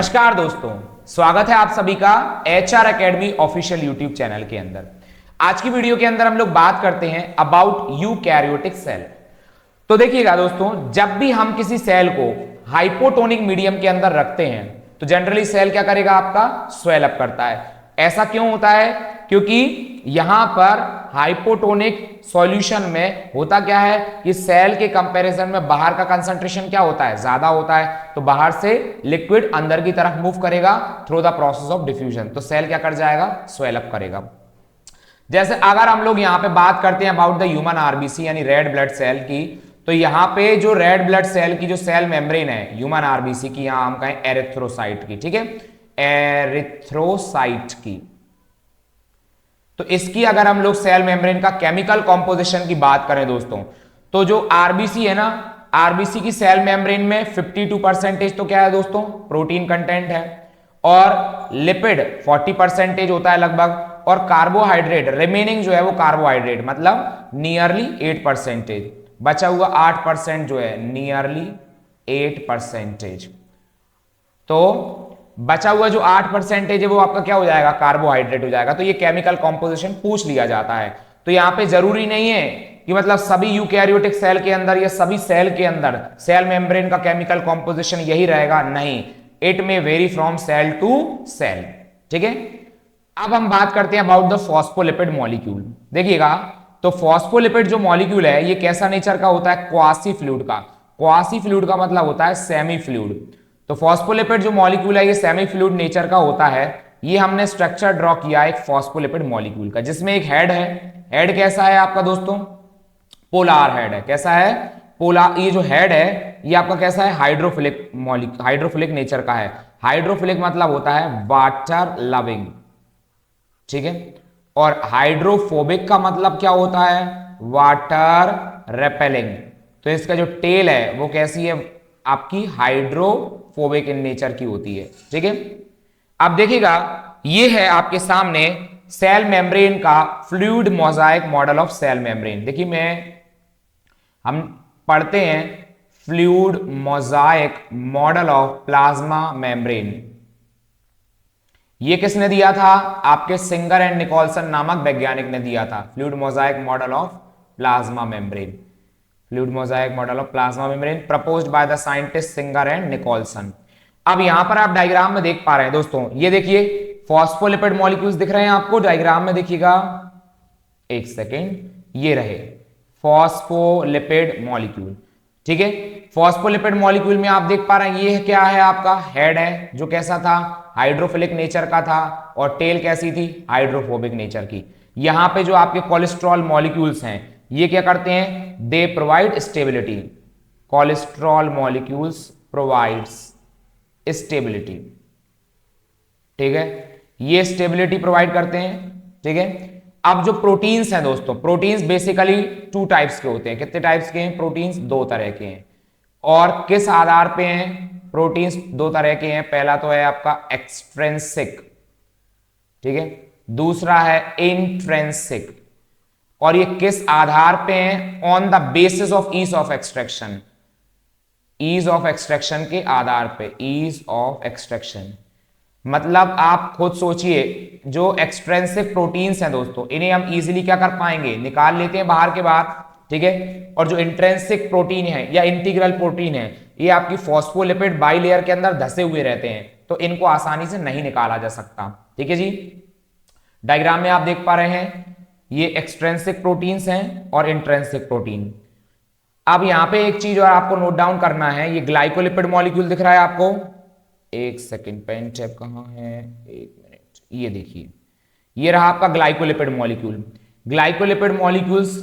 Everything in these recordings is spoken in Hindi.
नमस्कार दोस्तों, स्वागत है आप सभी का HR academy official YouTube channel के अंदर। आज की वीडियो के अंदर हम लोग बात करते हैं अबाउट यूकैरियोटिक सेल। तो देखिएगा दोस्तों, जब भी हम किसी सेल को हाइपोटोनिक मीडियम के अंदर रखते हैं तो जनरली सेल क्या करेगा, आपका स्वेल अप करता है। ऐसा क्यों होता है? क्योंकि यहां पर हाइपोटोनिक सॉल्यूशन में होता क्या है कि सेल के कंपैरिजन में बाहर का कंसंट्रेशन क्या होता है, ज्यादा होता है, तो बाहर से लिक्विड अंदर की तरफ मूव करेगा through the process of diffusion, तो सेल क्या कर जाएगा, स्वेल अप करेगा। जैसे अगर हम लोग यहां पे बात करते हैं अबाउट द ह्यूमन आरबीसी यानी रेड ब्लड सेल की, तो यहां पे जो रेड ब्लड सेल की जो सेल मेम्ब्रेन है ह्यूमन आरबीसी की, यहां हम कहें एरिथ्रोसाइट की, ठीक है, एरिथ्रोसाइट की। तो इसकी अगर हम लोग सेल मेम्ब्रेन का केमिकल कॉम्पोजिशन की बात करें दोस्तों, तो जो आरबीसी है ना, आरबीसी की सेल मेम्ब्रेन में 52% तो क्या है दोस्तों, प्रोटीन कंटेंट है, और लिपिड 40% होता है लगभग, और कार्बोहाइड्रेट रिमेनिंग जो है वो कार्बोहाइड्रेट मतलब नियरली 8%, बचा हुआ 8% जो है नियरली 8%। तो बचा हुआ जो 8% है वो आपका क्या हो जाएगा, कार्बोहाइड्रेट हो जाएगा। तो ये केमिकल कॉम्पोजिशन पूछ लिया जाता है। तो यहां पे जरूरी नहीं है कि मतलब सभी यूकैरियोटिक सेल के अंदर या सभी सेल के अंदर सेल मेम्ब्रेन का केमिकल कॉम्पोजिशन यही रहेगा, नहीं, it may vary from cell to cell, ठीक है। अब हम बात करते हैं अबाउट द फॉस्फोलिपिड मॉलिक्यूल। देखिएगा, तो फॉस्फोलिपिड जो मॉलिक्यूल है ये कैसा नेचर का होता है, क्वासी फ्लूइड का। क्वासी फ्लूइड का मतलब होता है सेमी फ्लूइड। तो फॉस्फोलिपिड जो मॉलिक्यूल है ये सेमी फ्लूइड नेचर का होता है। ये हमने स्ट्रक्चर ड्रॉ किया एक फॉस्फोलिपिड मॉलिक्यूल का, जिसमें एक हेड है। हेड कैसा है आपका दोस्तों, पोलार हेड है। कैसा है, पोलार। ये जो हेड है ये आपका कैसा है, हाइड्रोफिलिक हाइड्रोफिलिक नेचर का है। हाइड्रोफिलिक मतलब होता है वाटर लविंग, ठीक है। और हाइड्रोफोबिक का मतलब क्या होता है, वाटर रेपेलिंग। तो इसका जो टेल है वो कैसी है, आपकी हाइड्रोफोबिक इन नेचर की होती है, ठीक है। अब देखिएगा, ये है आपके सामने सेल मेम्ब्रेन का fluid mosaic model of cell membrane. देखिए हम पढ़ते हैं fluid mosaic model of plasma membrane. ये किसने दिया था, आपके सिंगर एंड निकोलसन नामक वैज्ञानिक ने दिया था, fluid mosaic model of plasma membrane. Fluid mosaic model of plasma membrane proposed by the scientist Singer and Nicolson. अब यहां पर आप डायग्राम में देख पा रहे हैं दोस्तों, ये देखिए फॉस्फोलिपिड मॉलिक्यूल्स दिख रहे हैं आपको डायग्राम में, देखिएगा एक सेकेंड, ये रहे फॉस्फोलिपिड मॉलिक्यूल, ठीक है। फॉस्फोलिपिड मॉलिक्यूल में आप देख पा रहे हैं ये क्या है, आपका हेड है जो कैसा था, हाइड्रोफिलिक नेचर का था, और टेल कैसी थी, हाइड्रोफोबिक नेचर की। यहां पे जो आपके कोलेस्ट्रॉल मॉलिक्यूल्स हैं ये क्या करते हैं, they provide stability. Cholesterol molecules provides stability, ठीक है, ये स्टेबिलिटी प्रोवाइड करते हैं, ठीक है। अब जो प्रोटीन्स हैं दोस्तों, प्रोटीन्स बेसिकली 2 टाइप्स के होते हैं। कितने टाइप्स के हैं प्रोटीन्स, 2 तरह के हैं। और किस आधार पे हैं प्रोटीन्स, 2 तरह के हैं। पहला तो है आपका एक्सट्रिंसिक, ठीक है, दूसरा है इंट्रिंसिक। और ये किस आधार पे हैं, on the basis of ease of extraction, ease of extraction के आधार पे, ईज ऑफ एक्सट्रैक्शन मतलब आप खुद सोचिए, जो एक्सट्रिंसिक प्रोटीन्स हैं दोस्तों इन्हें हम इजीली क्या कर पाएंगे, निकाल लेते हैं बाहर के बाहर, ठीक है। और जो इंट्रिंसिक प्रोटीन है या इंटीग्रल प्रोटीन है ये आपकी फॉस्फोलिपिड बाइलेयर के अंदर धसे हुए रहते हैं, तो इनको आसानी से नहीं निकाला जा सकता, ठीक है जी। डायग्राम में आप देख पा रहे हैं ये एक्सट्रिंसिक प्रोटीन्स हैं और इंट्रिंसिक प्रोटीन। अब यहां पे एक चीज और आपको नोट डाउन करना है, ये ग्लाइकोलिपिड मॉलिक्यूल दिख रहा है आपको, एक सेकंड, पेन टेप कहां है, एक मिनट, ये देखिए ये रहा आपका ग्लाइकोलिपिड मॉलिक्यूल। ग्लाइकोलिपिड मॉलिक्यूल्स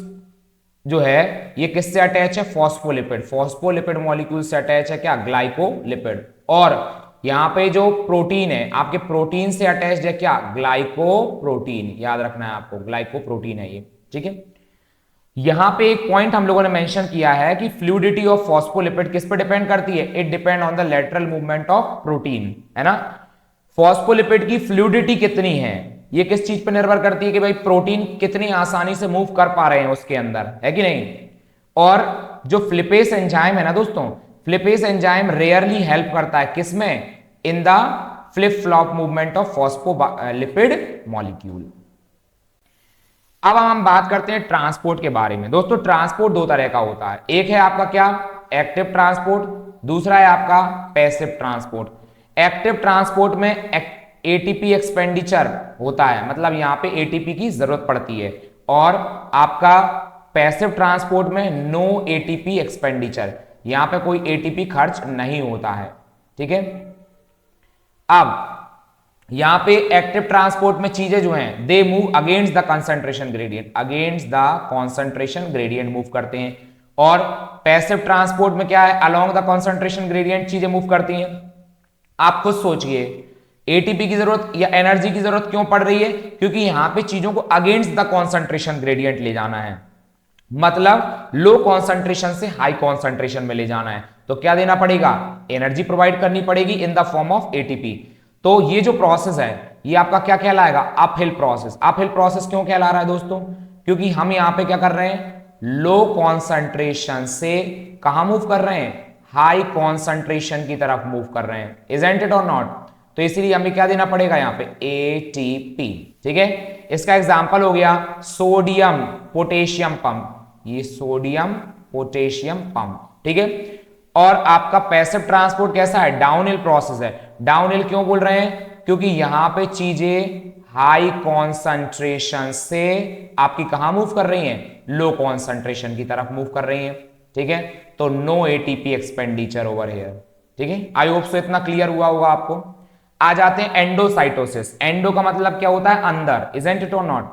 जो है ये किससे अटैच है, फॉस्फोलिपिड। फॉस्फोलिपिड मॉलिक्यूल से अटैच है क्या, ग्लाइकोलिपिड। और यहां पे जो प्रोटीन है आपके प्रोटीन से अटैच्ड है क्या, ग्लाइकोप्रोटीन, याद रखना है आपको, ग्लाइकोप्रोटीन है ये, ठीक है। यहां पे एक पॉइंट हम लोगों ने मेंशन किया है कि फ्लूइडिटी ऑफ फॉस्फोलिपिड किस पर डिपेंड करती है, it depend on the lateral movement of protein, है ना। फॉस्फोलिपिड की फ्लूइडिटी कितनी है ये किस चीज पर निर्भर करती है कि भाई प्रोटीन कितनी आसानी से मूव कर पा रहे हैं उसके अंदर, है कि नहीं। और जो फ्लिपेस एंजाइम है ना दोस्तों, फ्लिपेस एंजाइम रेयरली हेल्प करता है किसमें, in the flip flop movement of phospholipid molecule. अब हम बात करते हैं ट्रांसपोर्ट के बारे में। दोस्तों ट्रांसपोर्ट दो तरह का होता है, एक है आपका क्या एक्टिव ट्रांसपोर्ट, दूसरा है आपका पैसिव ट्रांसपोर्ट। एक्टिव ट्रांसपोर्ट में एटीपी एक्सपेंडिचर होता है, मतलब यहां पे एटीपी की जरूरत पड़ती है, और आपका पैसिव ट्रांसपोर्ट में नो एटीपी एक्सपेंडिचर, यहां पे कोई एटीपी खर्च नहीं होता है। ठीक है, अब यहां पे एक्टिव ट्रांसपोर्ट में चीजें जो हैं they move against the concentration gradient, against the concentration gradient move करते हैं, और पैसिव ट्रांसपोर्ट में क्या है अलोंग द कंसंट्रेशन ग्रेडियंट चीजें मूव करती हैं। आप खुद सोचिए एटीपी की जरूरत या एनर्जी की जरूरत क्यों पड़ रही है, क्योंकि यहां पे चीजों को अगेंस्ट द कंसंट्रेशन ग्रेडियंट ले जाना है, मतलब लो कॉन्सेंट्रेशन से हाई कॉन्सेंट्रेशन में ले जाना है, तो क्या देना पड़ेगा एनर्जी प्रोवाइड करनी पड़ेगी in the form of ATP. तो ये जो प्रोसेस है ये आपका क्या कहलाएगा अपहिल प्रोसेस। अपहिल प्रोसेस क्यों कहला रहा है दोस्तों, क्योंकि हम यहां पे क्या कर रहे हैं लो कॉन्सेंट्रेशन से कहां मूव कर रहे हैं हाई कॉन्सेंट्रेशन की तरफ मूव कर रहे हैं, इजंट इट और नॉट। तो इसीलिए हमें क्या देना पड़ेगा यहां पे एटीपी। ठीक है, इसका एग्जांपल हो गया सोडियम पोटेशियम पंप, ये सोडियम पोटेशियम पंप। ठीक है, और आपका पैसिव ट्रांसपोर्ट कैसा है डाउनहिल प्रोसेस है। डाउनहिल क्यों बोल रहे हैं, क्योंकि यहां पे चीजें हाई कॉन्सेंट्रेशन से आपकी कहां मूव कर रही हैं लो कॉन्सेंट्रेशन की तरफ मूव कर रही हैं। ठीक है, तो no ATP expenditure over here. ठीक है, आई होप सो इतना क्लियर हुआ होगा आपको। आ जाते हैं एंडोसाइटोसिस। एंडो का मतलब क्या होता है अंदर, इजंट इट और नॉट।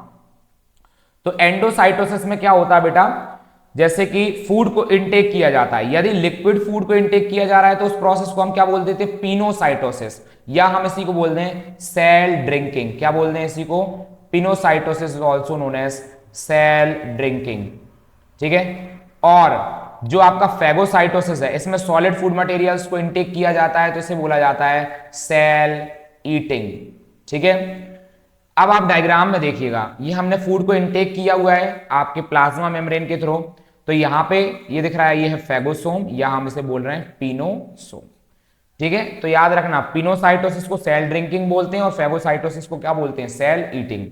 तो एंडोसाइटोसिस में क्या होता है बेटा, जैसे कि फूड को इनटेक किया जाता है, यदि लिक्विड फूड को इनटेक किया जा रहा है तो उस प्रोसेस को हम क्या बोल देते हैं पिनोसाइटोसिस, या हम इसी को बोलते हैं सेल ड्रिंकिंग। क्या बोलते हैं इसी को pinocytosis, also known as cell drinking. ठीक है, और जो आपका फैगोसाइटोसिस है इसमें सॉलिड फूड मटेरियल्स को इनटेक किया जाता है, तो इसे बोला जाता है सेल ईटिंग। ठीक है, अब आप डायग्राम में देखिएगा ये हमने फूड को इनटेक किया हुआ है आपके प्लाज्मा मेम्ब्रेन के थ्रू, तो यहां पे ये दिख रहा है ये है फेगोसोम, या हम इसे बोल रहे हैं पिनोसोम। ठीक है, तो याद रखना पिनोसाइटोसिस को सेल ड्रिंकिंग बोलते हैं और फेगोसाइटोसिस को क्या बोलते हैं सेल ईटिंग।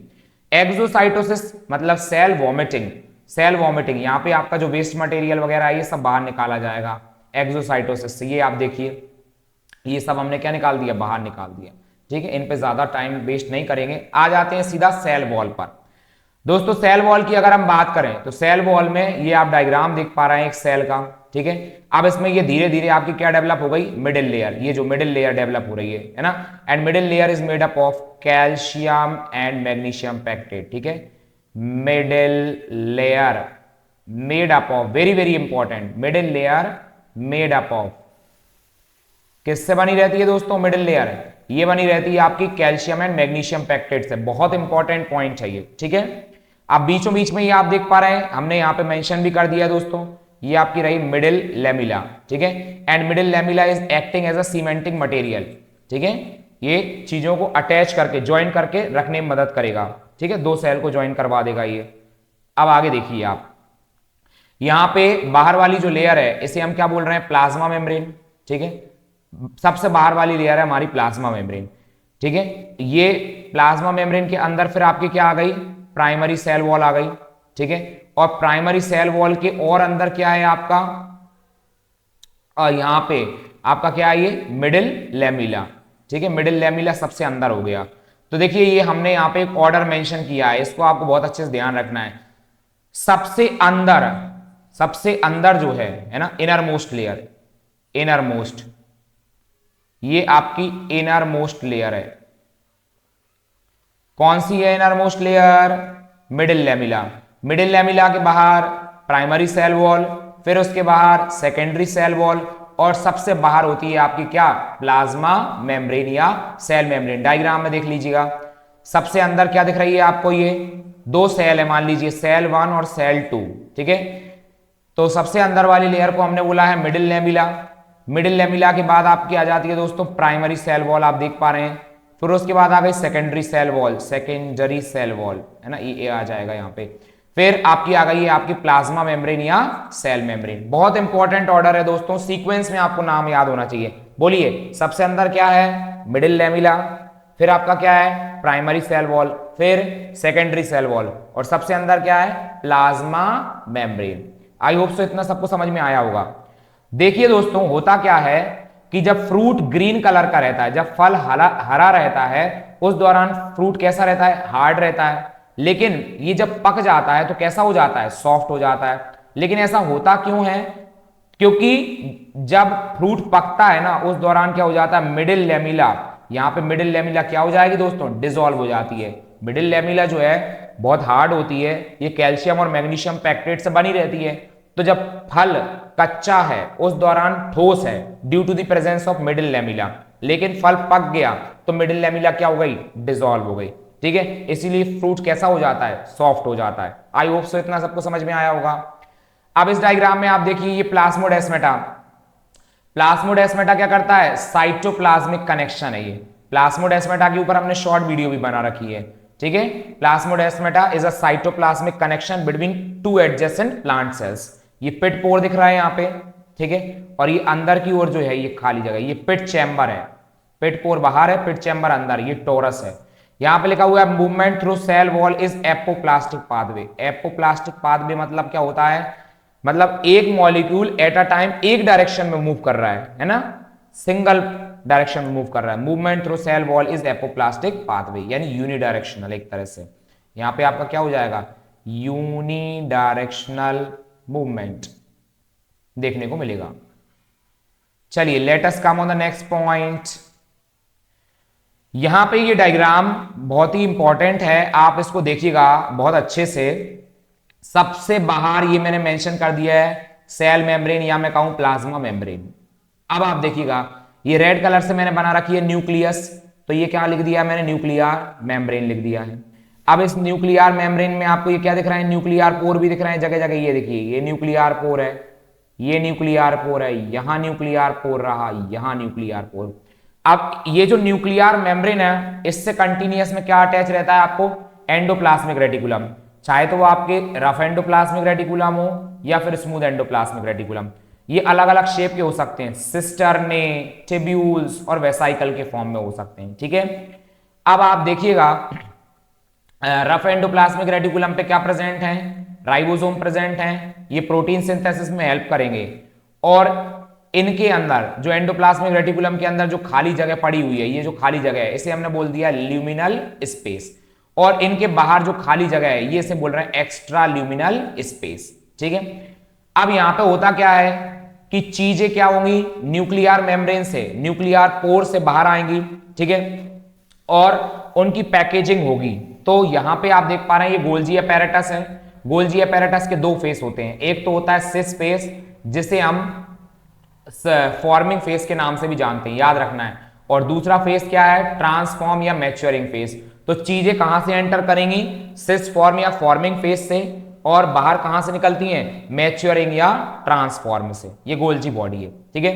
एक्सोसाइटोसिस मतलब सेल वॉमिटिंग। सेल वॉमिटिंग यहां पे आपका जो वेस्ट मटेरियल वगैरह है ये सब बाहर निकाला जाएगा एक्सोसाइटोसिस से। ये आप देखिए ये सब हमने क्या निकाल दिया बाहर निकाल दिया। ठीक है, इन पे ज्यादा टाइम वेस्ट नहीं करेंगे। आ जाते हैं सीधा सेल वॉल पर। दोस्तों सेल वॉल की अगर हम बात करें तो सेल वॉल में ये आप डायग्राम देख पा रहे हैं एक सेल का। ठीक है, अब इसमें ये धीरे धीरे आपकी क्या डेवलप हो गई मिडिल लेयर, ये जो मिडिल लेयर डेवलप हो रही है ना, and middle layer is made up of calcium and magnesium pectate. ठीक है, middle layer made up of, very very important, middle layer made up of किससे बनी रहती है दोस्तों मिडिल लेयर, ये बनी रहती है आपकी कैल्शियम एंड मैग्नीशियम पैक्टेट से। बहुत इंपॉर्टेंट पॉइंट है ये। ठीक है, अब बीचों बीच में ये आप देख पा रहे हैं हमने यहाँ पे मेंशन भी कर दिया दोस्तों, ये आपकी रही मिडिल लेमिला। ठीक है, and middle lamella is acting as a cementing material. ठीक है, ये चीजों को अटैच करके ज्वाइन करके रखने में मदद करेगा। ठीक है, दो सेल को ज्वाइन करवा देगा ये। अब आगे देखिए आप, यहां पे बाहर वाली जो लेयर है इसे हम क्या बोल रहे हैं प्लाज्मा मेम्ब्रेन। ठीक है, सबसे बाहर वाली लेयर है हमारी प्लाज्मा मेम्ब्रेन। ठीक है, ये प्लाज्मा मेम्ब्रेन के अंदर फिर आपकी क्या आ गई प्राइमरी सेल वॉल आ गई। ठीक है, और प्राइमरी सेल वॉल के और अंदर क्या है आपका यहां पे आपका क्या है ये मिडिल लेमिला। ठीक है, मिडिल लेमिला सबसे अंदर हो गया। तो देखिए ये हमने यहां पे एक ऑर्डर मेंशन किया है, इसको आपको बहुत अच्छे से ध्यान रखना है। सबसे अंदर जो है ना inner most layer, inner most, ये आपकी इनर मोस्ट लेयर है। कौन सी है inner most layer middle lamella. Middle lamella के बाहर प्राइमरी सेल वॉल, फिर उसके बाहर सेकेंडरी सेल वॉल, और सबसे बाहर होती है आपकी क्या प्लाज्मा मेम्ब्रेन या सेल मेम्ब्रेन। डायग्राम में देख लीजिएगा सबसे अंदर क्या दिख रही है आपको, ये दो सेल है मान लीजिए सेल 1 और सेल 2। ठीक है, तो सबसे अंदर वाली लेयर को हमने बोला है मिडिल लेमिला। मिडिल लेमिला के बाद आपकी आ जाती है दोस्तों प्राइमरी सेल वॉल, आप देख पा रहे हैं। फिर उसके बाद आ गई secondary cell wall, secondary cell wall है ना, ये आ जाएगा यहाँ पे। फिर आपकी आ गई है आपकी प्लाज्मा मेम्ब्रेन या सेल मेम्ब्रेन। बहुत इंपॉर्टेंट ऑर्डर है दोस्तों, सीक्वेंस में आपको नाम याद होना चाहिए, बोलिए सबसे अंदर क्या है, मिडिल लेमिला, फिर आपका क्या है, प्राइमरी सेल वॉल, फिर सेकेंडरी सेल वॉल, और सबसे अंदर क्या है, plasma membrane. I hope so इतना सबको समझ में आया होगा। देखिए दोस्तों, होता क्या है कि जब फ्रूट ग्रीन कलर का रहता है, जब फल हरा रहता है, उस दौरान फ्रूट कैसा रहता है, हार्ड रहता है। लेकिन ये जब पक जाता है तो कैसा हो जाता है, सॉफ्ट हो जाता है। लेकिन ऐसा होता क्यों है, क्योंकि जब फ्रूट पकता है ना, उस दौरान क्या हो जाता है, मिडिल लेमिला, यहां पे मिडिल लेमिला क्या हो जाएगी दोस्तों, डिसॉल्व हो जाती है। मिडिल लेमिला जो है बहुत हार्ड होती है, ये कैल्शियम और मैग्नीशियम पैक्टेट से बनी रहती है। तो जब फल कच्चा है उस दौरान ठोस है due to the presence of middle lamella, लेकिन फल पक गया तो मिडिल लेमिला क्या हो गई, डिसॉल्व हो गई। ठीक है, इसीलिए फ्रूट कैसा हो जाता है, सॉफ्ट हो जाता है। आई होप सो इतना सबको समझ में आया होगा। अब इस डायग्राम में आप देखिए, ये प्लाज्मोडेस्माटा, प्लाज्मोडेस्माटा क्या करता है, साइटोप्लाज्मिक कनेक्शन है। ये प्लाज्मोडेस्माटा के ऊपर हमने शॉर्ट वीडियो भी बना रखी है। ठीक है, plasmodesmata is a cytoplasmic connection between two adjacent plant cells. ये पिट पोर दिख रहा है यहाँ पे, ठीक है, और ये अंदर की ओर जो है ये खाली जगह, ये पिट चैम्बर है। पिट पोर बाहर है, पिट चैम्बर अंदर, ये टोरस है। यहां पे लिखा हुआ है movement through cell wall is apoplastic pathway. Apoplastic pathway मतलब क्या होता है, मतलब एक मॉलिक्यूल एट अ टाइम एक डायरेक्शन में मूव कर रहा है ना, सिंगल डायरेक्शन में मूव कर रहा है। Movement through cell wall is apoplastic pathway, यानी यूनिडायरेक्शनल एक तरह से। यहां पे आपका क्या हो जाएगा, यूनिडायरेक्शनल मूवमेंट देखने को मिलेगा। चलिए let us come on the next point. यहां पे ये डायग्राम बहुत ही इंपॉर्टेंट है, आप इसको देखिएगा बहुत अच्छे से। सबसे बाहर ये मैंने मेंशन कर दिया है सेल मेम्ब्रेन, या मैं कहूं प्लाज्मा मेम्ब्रेन। अब आप देखिएगा, ये रेड कलर से मैंने बना रखी है न्यूक्लियस, तो ये क्या लिख दिया मैंने, न्यूक्लियर मेम्ब्रेन लिख दिया है। अब इस न्यूक्लियर मेम्ब्रेन में आपको ये क्या दिख रहा है, न्यूक्लियर पोर भी दिख रहे हैं जगह जगह। ये देखिए, ये न्यूक्लियर पोर है, ये न्यूक्लियर पोर है, यहां न्यूक्लियर पोर रहा, यहां न्यूक्लियर पोर। अब ये जो न्यूक्लियर मेम्ब्रेन है, इससे कंटिन्यूअस में क्या अटैच रहता है आपको, एंडोप्लाज्मिक रेटिकुलम। चाहे तो वो आपके रफ एंडोप्लाज्मिक रेटिकुलम हो या फिर स्मूथ एंडोप्लाज्मिक रेटिकुलम। ये अलग अलग शेप के हो सकते हैं, सिस्टर्ने, टिब्यूल्स और वेसाइकल के फॉर्म में हो सकते हैं। ठीक है, अब आप देखिएगा रफ एंडोप्लाज्मिक रेटिकुलम पे क्या प्रेजेंट है, राइबोसोम प्रेजेंट है। ये प्रोटीन सिंथेसिस में हेल्प करेंगे, और इनके अंदर जो एंडोप्लाज्मिक रेटिकुलम के अंदर जो खाली जगह पड़ी हुई है, ये जो खाली जगह है इसे हमने बोल दिया ल्यूमिनल स्पेस, और इनके बाहर जो खाली जगह है ये से बोल रहे हैं एक्स्ट्रा ल्यूमिनल स्पेस। ठीक है, अब यहां पे होता क्या है कि चीजें क्या होंगी, न्यूक्लियर मेम्ब्रेन से, न्यूक्लियर पोर से बाहर आएंगी। ठीक है, और उनकी पैकेजिंग होगी। तो यहां पे आप देख पा रहे हैं ये गोल्जी अपैरेटस है। गोल्जी अपैरेटस के दो फेस होते हैं, एक तो होता है सिस फेस, जिसे हम फॉर्मिंग फेस के नाम से भी जानते हैं, याद रखना है, और दूसरा फेस क्या है, ट्रांसफॉर्म या मैच्योरिंग फेस। तो चीजें कहां से एंटर करेंगी, सिस फॉर्म या फॉर्मिंग फेस से, और बाहर कहां से निकलती हैं, मैच्योरिंग या ट्रांसफॉर्म से। ये गोल्जी बॉडी है। ठीक है,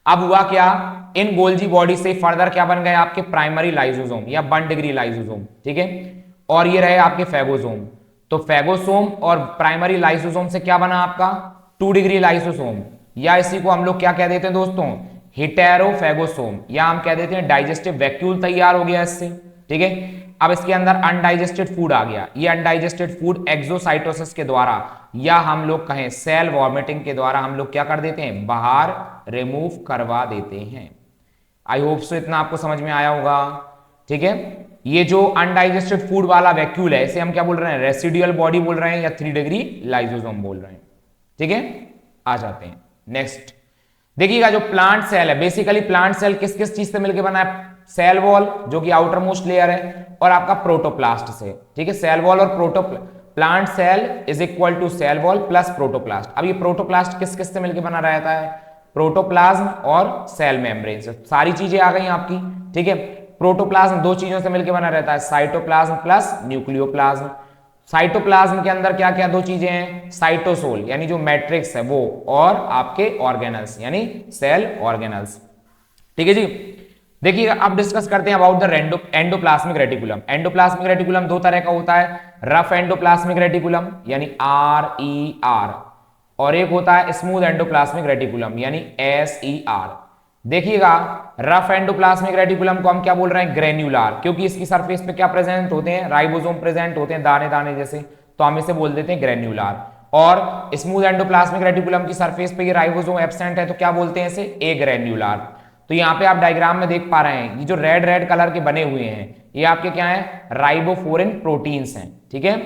अब हुआ क्या, इन गोल्जी बॉडी से फर्दर क्या बन गए आपके प्राइमरी लाइसोसोम या 1 डिग्री लाइसोसोम। ठीक है, और ये रहे आपके फेगोसोम। तो फेगोसोम और प्राइमरी लाइसोसोम से क्या बना आपका 2 डिग्री लाइसोसोम, या इसी को हम लोग क्या कह देते हैं दोस्तों, हेटेरोफेगोसोम, या हम कह देते हैं डाइजेस्टिव वैक्यूल तैयार हो गया इससे। ठीक है, अब इसके अंदर अनडाइजेस्टेड फूड आ गया। ये अनडाइजेस्टेड फूड एक्सोसाइटोसिस के द्वारा, या हम लोग कहें सेल वॉमिटिंग के द्वारा हम लोग क्या कर देते हैं, बाहर रिमूव करवा देते हैं। आई होप सो इतना आपको समझ में आया होगा। ठीक है, ये जो अनडाइजेस्टेड फूड वाला वैक्यूल है इसे हम क्या बोल रहे हैं, रेसिडुअल बॉडी बोल रहे हैं, या 3 डिग्री लाइसोसोम बोल रहे हैं। ठीक है, आ जाते हैं नेक्स्ट। देखिएगा जो प्लांट सेल है, बेसिकली प्लांट सेल किस किस चीज से मिलकर बना है, सेल वॉल जो कि आउटर मोस्ट लेयर है, और आपका प्रोटोप्लास्ट से। ठीक है, सेल वॉल और plant cell is equal to cell wall plus protoplast. अब ये प्रोटोप्लास्ट किस किस से मिलकर बना रहता है, प्रोटोप्लाज्म और सेल मेम्ब्रेन से। सारी चीजें आ गई आपकी। ठीक है, प्रोटोप्लाज्म 2 चीजों से मिलकर बना रहता है, साइटोप्लाज्म प्लस न्यूक्लियोप्लाज्म। साइटोप्लाज्म के अंदर क्या क्या 2 चीजें हैं, साइटोसोल यानी जो मैट्रिक्स है वो, और आपके ऑर्गेनल्स यानी सेल ऑर्गेनल्स। ठीक है जी, देखिए अब डिस्कस करते हैं about the endoplasmic reticulum. Endoplasmic reticulum 2 तरह का होता है, रफ एंडोप्लाज्मिक रेटिकुलम यानी RER, और एक होता है स्मूथ एंडोप्लाज्मिक रेटिकुलम यानी SER। देखिएगा रफ एंडोप्लाज्मिक रेटिकुलम को हम क्या बोल रहे हैं, ग्रेन्युलर, क्योंकि इसकी सरफेस पे क्या प्रेजेंट होते हैं, राइबोसोम प्रेजेंट होते हैं दाने दाने जैसे, तो हम इसे बोल देते हैं ग्रेन्युलर। और स्मूथ एंडोप्लाज्मिक रेटिकुलम की सरफेस पे ये राइबोसोम एब्सेंट है तो क्या बोलते हैं इसे, एग्रेन्युलर। तो यहाँ पे आप डायग्राम में देख पा रहे हैं ये जो रेड रेड कलर के बने हुए हैं ये आपके क्या है, राइबोफोरिन प्रोटीन्स हैं, ठीक है।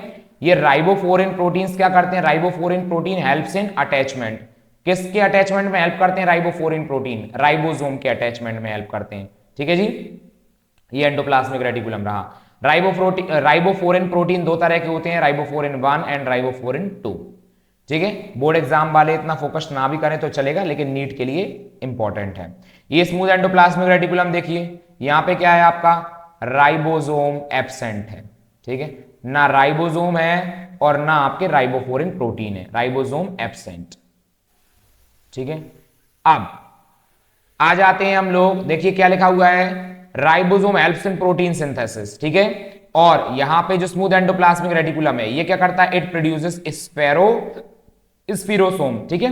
ये राइबोफोरिन प्रोटीन्स क्या करते हैं, ribophorin protein helps in attachment, किसके अटैचमेंट में हेल्प करते हैं, राइबोफोरिन प्रोटीन, राइबोसोम के अटैचमेंट में हेल्प करते हैं, ठीक है जी। ये एंडोप्लाज्मिक रेटिकुलम रहा। राइबोफोरिन प्रोटीन दो तरह के होते हैं, राइबोफोरिन 1 एंड राइबोफोरिन 2, ठीक है। बोर्ड एग्जाम वाले इतना फोकस ना भी करें तो चलेगा, लेकिन नीट के लिए इंपॉर्टेंट है। ये स्मूथ एंडोप्लाज्मिक रेटिकुलम देखिए यहाँ पे क्या है आपका, राइबोसोम एब्सेंट है, ठीक है, ना राइबोसोम है और ना आपके राइबोफोरिन प्रोटीन है, राइबोसोम एब्सेंट, ठीक है। अब आ जाते हैं हम लोग, देखिए क्या लिखा हुआ है, ribosome helps in protein synthesis, ठीक है। और यहां पे जो स्मूथ एंडोप्लाज्मिक रेटिकुलम है ये क्या करता है, इट प्रोड्यूसेस स्फीरोसोम, ठीक है।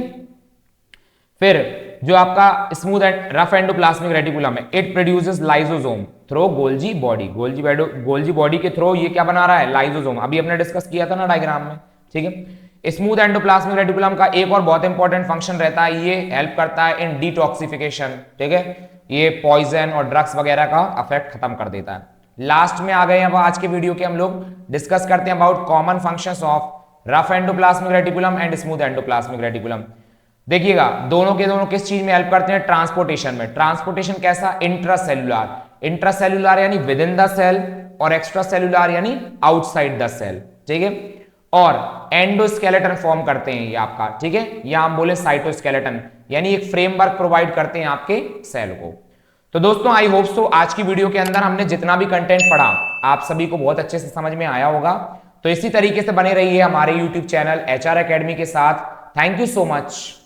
फिर जो आपका smooth and rough endoplasmic reticulum है, it produces lysosome through Golgi body, Golgi body के थ्रू ये क्या बना रहा है, लाइसोसोम, अभी हमने डिस्कस किया था ना डायग्राम में, ठीक है। स्मूथ एंडोप्लाज्मिक रेटिकुलम का एक और बहुत इंपॉर्टेंट फंक्शन रहता है, ये हेल्प करता है इन डिटॉक्सिफिकेशन, ठीक है, ये पॉइजन और ड्रग्स वगैरह का इफेक्ट खत्म कर देता है। लास्ट में आ गए अब आज के वीडियो के हम लोग डिस्कस करते हैं about common functions of rough endoplasmic reticulum and smooth endoplasmic reticulum. देखिएगा दोनों के दोनों किस चीज में हेल्प करते हैं, ट्रांसपोर्टेशन में। ट्रांसपोर्टेशन कैसा, इंट्रासेल्युलर, इंट्रासेल्युलर यानी विद इन द सेल, और एक्स्ट्रा सेल्युलर यानी आउटसाइड द सेल, ठीक है। और एंडोस्केलेटन फॉर्म करते हैं ये आपका, ठीक है, या हम बोले साइटोस्केलेटन, यानी एक फ्रेमवर्क प्रोवाइड करते हैं आपके सेल को। तो दोस्तों आई होप सो आज की वीडियो के अंदर हमने जितना भी कंटेंट पढ़ा आप सभी को बहुत अच्छे से समझ में आया होगा। तो इसी तरीके से बने रहिए हमारे यूट्यूब चैनल HR एकेडमी के साथ। Thank you so much.